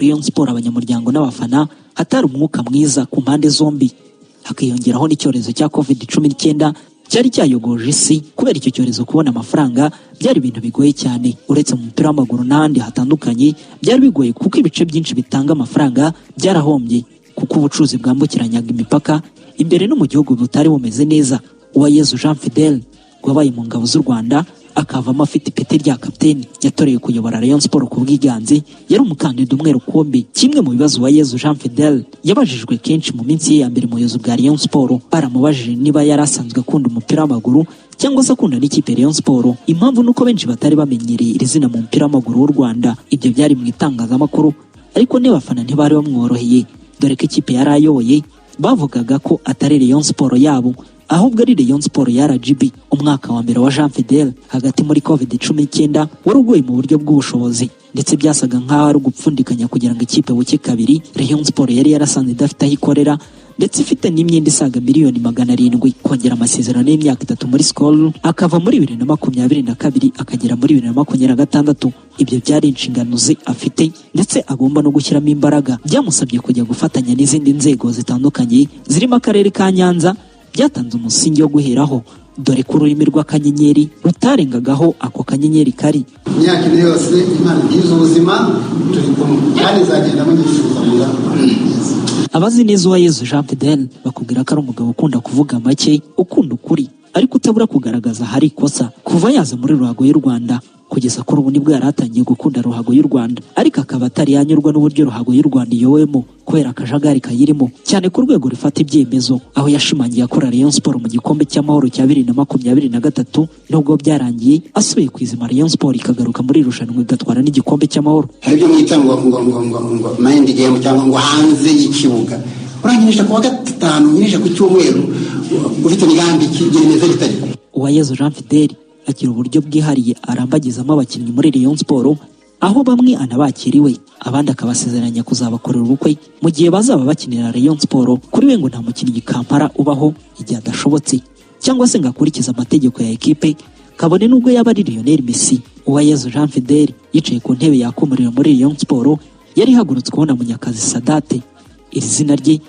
Rayon Sport abanyamuryango n'abafana hatari umwuka mwiza ku mpande zombi, hakiyongeraho n'icyorezo cya COVID-19 cyari cyayogoje isi. Kubera icyo cyorezo kubona amafaranga byari ibintu bigoye cyane. Uretse mu mupira w'amaguru n'ahandi hatandukanye byari bigoye kuko ibice byinshi bitanga amafaranga byarahombye, kuko ubucuruzi bwambukiranyaga imipaka imbere no mu gihugu butari bumeze neza. Uwayezu Jean Fidel wabaye mu ngabo z'u Rwanda akavamo afite ipeti rya kapiteni, yatoreye kuyobora Rayon Sport ku bwiganze, yari umukandida umwe rukumbi. Kimwe mu bibazo Uwayezu Jean Fidel yabajijwe kenshi mu minsi ye ya mbere mu buyobozi bwa Rayon Sport, baramubajije niba yari asanzwe akunda umupira w'amaguru cyangwa se akunda n'ikipe Rayon Sport. Impamvu nuko benshi batari bamenyereye iri zina mu mupira w'amaguru w'u Rwanda. Ibyo byari mu itangazamakuru, ariko n'abafana ntibari bamworoheye, dore ko ikipe yari ayoboye bavugaga ko atari Rayon Sport yabo, ahubwo ari Rayon Sport ya RGB. Umwaka wa mbere wa Jean Fidel hagati muri COVID-19 wari ugoye mu buryo bw'ubushobozi, ndetse byasaga nk'aho ari ugupfundikanya kugira ngo ikipe buke kabiri. Rayon Sport yari yarasanze idafite aho ikorera, ndetse ifite n'imyenda isaga miliyoni 700, kongera amasezerano y'imyaka 3 muri Skol, akava muri 2022 akagera muri 2026. Ibyo byari inshingano ze afite, ndetse agomba no gushyiramo imbaraga. Byamusabye kujya gufatanya n'izindi nzego zitandukanye zirimo akarere ka Nyanza, byatanze umusingi wo guheraho, dore ko ururimi rw'akanyenyeri rutarengagaho ako kanyenyeri kari. Imyaka ine yose Imana igize ubuzima turi kumwe kandi izagenda mugishuza muga. Abazi neza Uwayezu Jean Fidel bakubwira ko ari umugabo ukunda kuvuga make, ukunda ukuri, ariko utabura kugaragaza hari ikosa. Kuva yaza muri ruhago y'u Rwanda kugeza kuri ubu nibwo yaratangiye gukunda ruhago y'u Rwanda, ariko akaba atari yanyurwa n'uburyo ruhago y'u Rwanda iyowemo kubera akajagari kayirimo, cyane ku rwego rifata ibyemezo. Aho yashimangiye akora Rayon Sport mu gikombe cy'amahoro cya 2023, nubwo byarangiye asubiye kwizima Rayon Sport ikagaruka muri irushanwa igatwara n'igikombe cy'amahoro. Hari ibyo mwita ngo mind game cyangwa ngo hanze y'ikibuga, uranginisha ku wa gatanu nyinisha ku cyumweru, ufite imigambi kigeneze bitari. Uwayezu Jean Fidel agira uburyo bwihariye arambagizamo abakinnyi muri Rayon Sport, aho bamwe anabakiriwe, abandi akabasezeranya kuzabakorera ubukwe mu gihe bazaba bakinira Rayon Sport. Kuri we ngo nta mukinnyi Kampala ubaho igihe adashobotse cyangwa se ngo akurikiza amategeko ya ekipe, kabone nubwo yaba ari Lionel Messi. Uwayezu Jean Fidel yicaye ku ntebe yakumurira muri Rayon Sport, yari hagurutse kubona Munyakazi Sadate. Iri zina rye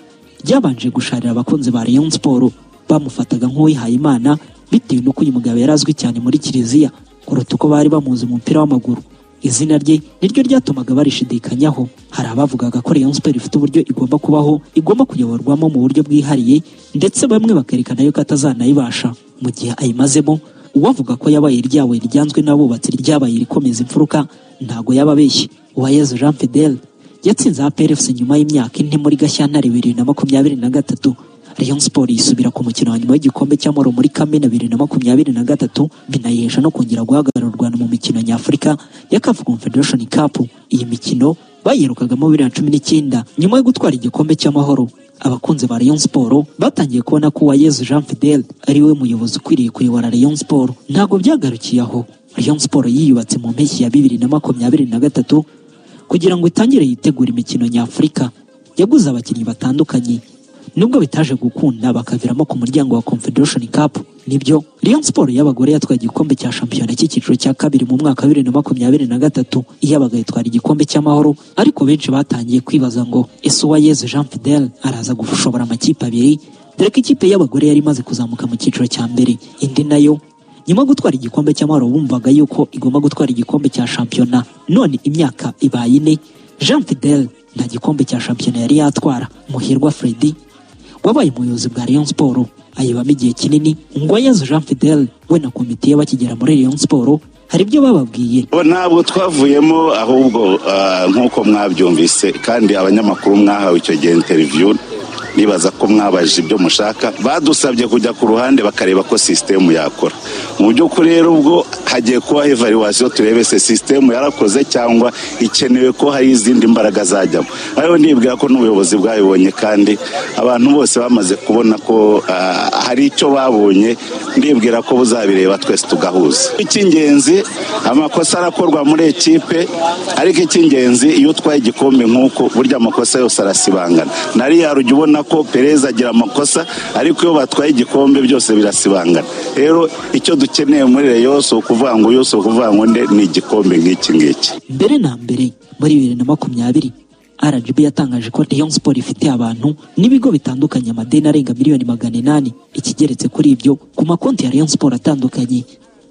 ryabanje gusharira abakunzi ba Rayon Sport, bamufataga nk'uwihaye Imana bitewe n'uko uyu mugabo yarazwi cyane muri Kiliziya kuruta uko bari bamuzi mu mupira w'amaguru. Izina rye niryo ryatumaga barishidikanyaho. Hari abavugaga ko Rayon Sport ifite uburyo igomba kubaho, igomba kuyoborwamo mu buryo bwihariye, ndetse bamwe bakerekana yuko atazanayibasha mu gihe ayimazemo. Uwavuga ko yabaye iryawe ryanzwe n'abubatsi ryabaye rikomeza imfuruka ntago yababeshye. Uwayezu Jean Fidel yatsinze APR FC nyuma y'imyaka ine muri Gashyantare 2023. Rayon Sport yisubira ku mukino wa nyuma w'igikombe cy'amahoro muri Kamena 2023, binayihesha no kongera guhagarara u Rwanda mu mikino nyafurika ya CAF Confederation Cup. Iyi mikino bayirukagamo 2019. Nyuma yo gutwara igikombe cy'amahoro, abakunzi ba Rayon Sport batangiye kubona ko Uwayezu Jean Fidel ari we muyobozi ukwiriye kuyobora Rayon Sport. Ntago byagarukiye aho. Rayon Sport yiyubatse mu mpeshyi ya 2023 kugira ngo itangire yitegura imikino nyafurika. Yaguze abakinnyi batandukanye, nubwo bitaje gukunda bakaviramo ku muryango wa Confederation Cup. Nibyo Rayon Sport y'abagore yatwaye igikombe cya shampiyona cy'icyiciro cya kabiri mu mwaka 2023, iyabaga yitwara igikombe cy'amahoro. Ariko benshi batangiye kwibaza ngo ese Uwayezu Jean Fidel araza gushobora amakipe abiri, dore ko ikipe y'abagore yari imaze kuzamuka mu cyiciro cya mbere, indi nayo nyuma gutwara igikombe cy'amahoro bumvaga yuko igomba gutwara igikombe cya shampiyona. None imyaka ibaye ine, Jean Fidel nta gikombe cya shampiyona yari yatwara. Muhirwa Freddy wabaye umuyobozi bwa Rayon Sport ayibamo igihe kinini. Uwayezu Jean Fidel we na komite ye bakigera muri Rayon Sport hari ibyo bababwiye. Ntabwo twavuyemo, ahubwo nk'uko mwabyumvise kandi abanyamakuru mwahawe icyo gihe interview, nibaza ko mwabaje ibyo mushaka, badusabye kujya ku ruhande bakareba ko system yakora. Mu by'ukuri rero ubwo hagiye kuba evaluation turebe se system yarakoze cyangwa ikenewe ko hari izindi mbaraga zajyamo. Ariyo nibwira ko n'ubuyobozi bwabibonye kandi abantu bose bamaze kubona ko hari icyo babonye, ndibwira ko buzabireba twese tugahuza. Icy'ingenzi amakosa arakorwa muri ekipe, ariko icy'ingenzi iyo utwaye igikombe nk'uko burya amakosa yose arasibangana. Nari yarujya ubona ko Perez agira amakosa, ariko iyo batwaye igikombe byose birasibangana. Rero icyo dukeneye muri Rayon so kuvuga ngo yose kuvuga ngo ni igikombe nk'iki ngiki. Mbere na mbere muri 2020 RGB yatangaje ko Rayon Sport ifite abantu n'ibigo bitandukanye amadeni arenga miliyoni 800. Ikigeretse kuri ibyo ku makonti ya Rayon Sport atandukanye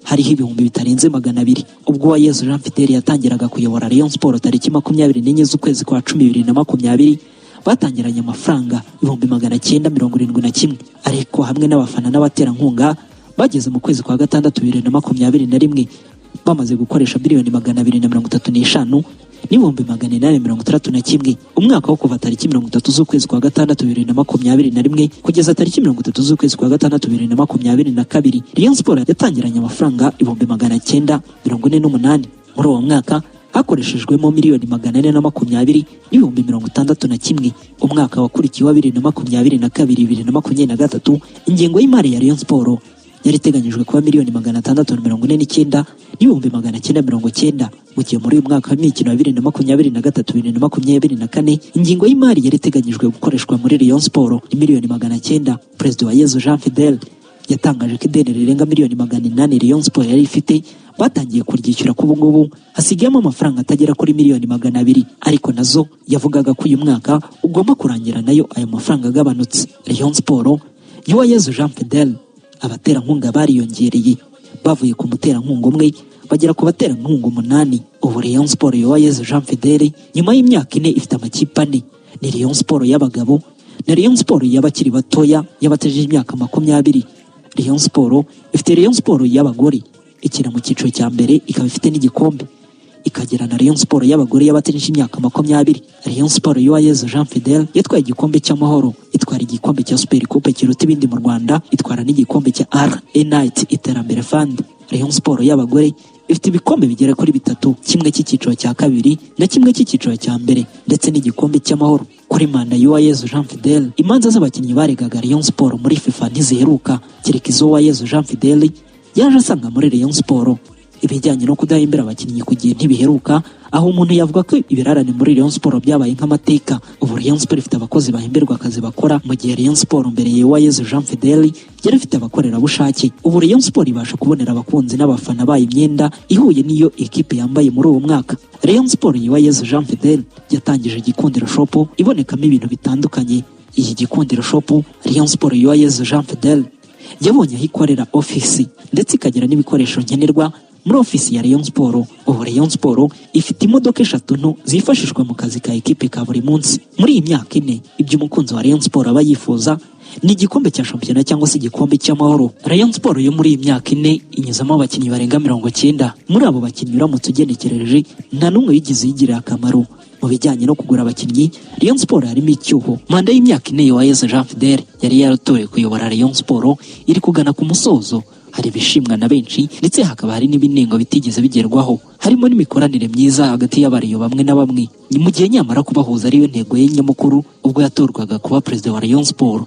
hariho ibihumbi bitarenze 200. Ubwo Uwayezu Jean Fidele yatangiraga kuyobora Rayon Sport tariki 24 z'ukwezi kwa 10 2020, batangiranye amafaranga 971, ariko hamwe n'abafana n'abaterankunga bageze mu kwezi kwa gatandatu 2021 bamaze gukoresha miliyoni 235 n'ibihumbi 861. Umwaka wo kuva tariki 30 z'ukwezi kwa gatandatu 2021 kugeza tariki 30 z'ukwezi kwa gatandatu 2022, Rayon Sport yatangiranye amafaranga 948. Muri uwo mwaka hakoreshejwemo miliyoni 420 n'ibihumbi 61. Umwaka wakurikiye wa 2022-2023 ingengo y'imari ya Rayon Sport yari iteganyijwe kuba miliyoni 649 n'ibihumbi 990. Mu gihe muri uyu mwaka w'imikino wa 2023-2024 ingingo y'imari yari iteganyijwe gukoreshwa muri Rayon Sport ni miliyoni 900. Perezida Uwayezu Jean Fidele yatangaje ko ideni rirenga miliyoni 800 Rayon Sport yari ifite batangiye kuryishyura ku ngubu hasigayemo amafaranga atagera kuri miliyoni 200, ariko nazo yavugaga ko uyu mwaka ugomba kurangira nayo ayo mafaranga agabanutse. Rayon Sport y'Uwayezu Jean Fidele abaterankunga bariyongereye bavuye ku muterankunga umwe bagera ku baterankunga 8. Ubu Rayon Sport y'Uwayezu Jean Fidele nyuma y'imyaka 4 ifite amakipe 4. Ni Rayon Sport y'abagabo na Rayon Sport y'abakiri batoya y'abatejeje imyaka 20. Rayon Sport ifite Rayon Sport y'abagore ikina mu cyiciro cya mbere ikaba ifite n'igikombe, ikagira na Rayon Sport y'abagore y'abatejeje imyaka 20. Rayon Sport y'Uwayezu Jean Fidele yatwaye igikombe cy'amahoro, itwara igikombe cya Super Coupe kiruta ibindi mu Rwanda, itwara n'igikombe cya RNIT Iterambere Fund. Rayon Sport y'abagore ifite ibikombe bigera kuri 3, kimwe cy'icyiciro cya kabiri na kimwe cy'icyiciro cya mbere ndetse n'igikombe cy'amahoro. Kuri manda y'Uwayezu Jean Fidele imanza z'abakinnyi baregaga Rayon Sport muri FIFA ntiziheruka, kereka izo Uwayezu Jean Fidele yaje asanga muri Rayon Sport. Ibijyanye no kudahimbira abakinnyi ku gihe ntibiheruka, aho umuntu yavuga ko ibirarane muri Rayon Sport byabaye nk'amateka. Ubu Rayon Sport ifite abakozi bahemberwa akazi bakora, mu gihe Rayon Sport mbere ya Uwayezu Jean Fidele yari ifite abakorerabushake. Ubu Rayon Sport ibasha kubonera abakunzi n'abafana bayo imyenda ihuye n'iyo ekipe yambaye muri uwo mwaka. Rayon Sport y'Uwayezu Jean Fidele yatangije Gikundiro Shop ibonekamo ibintu bitandukanye. Iyi Gikundiro Shop Rayon Sport y'Uwayezu Jean Fidele yabonye aho ikorera ofisi ndetse ikagira n'ibikoresho nkenerwa muri ofisi ya Rayon Sport. Ubu Rayon Sport ifite imodoka 3 nto zifashishwa mu kazi ka ekipe ka buri munsi. Muri iyi myaka 4 ibyo umukunzi wa Rayon Sport aba yifuza ni igikombe cya shampiyona cyangwa se igikombe cy'amahoro. Rayon Sport yo muri iyi myaka 4 inyuzamo abakinnyi barenga 90. Muri abo bakinnyi uramutse ugenekereje nta n'umwe yigize yigirira akamaro. Mu bijyanye no kugura abakinnyi Rayon Sport harimo icyuho. Manda y'imyaka 4 y'Uwayezu Jean Fidele yari yaratoye kuyobora Rayon Sport iri kugana ku musozo. Hari ibishimwa na benshi ndetse hakaba hari n'ibinengo bitigeze bigerwaho, harimo n'imikoranire myiza hagati y'abariyo bamwe na bamwe, mu gihe nyamara kubahuza ariyo ntego ye nyamukuru ubwo yatorwaga kuba perezida wa Rayon Sport.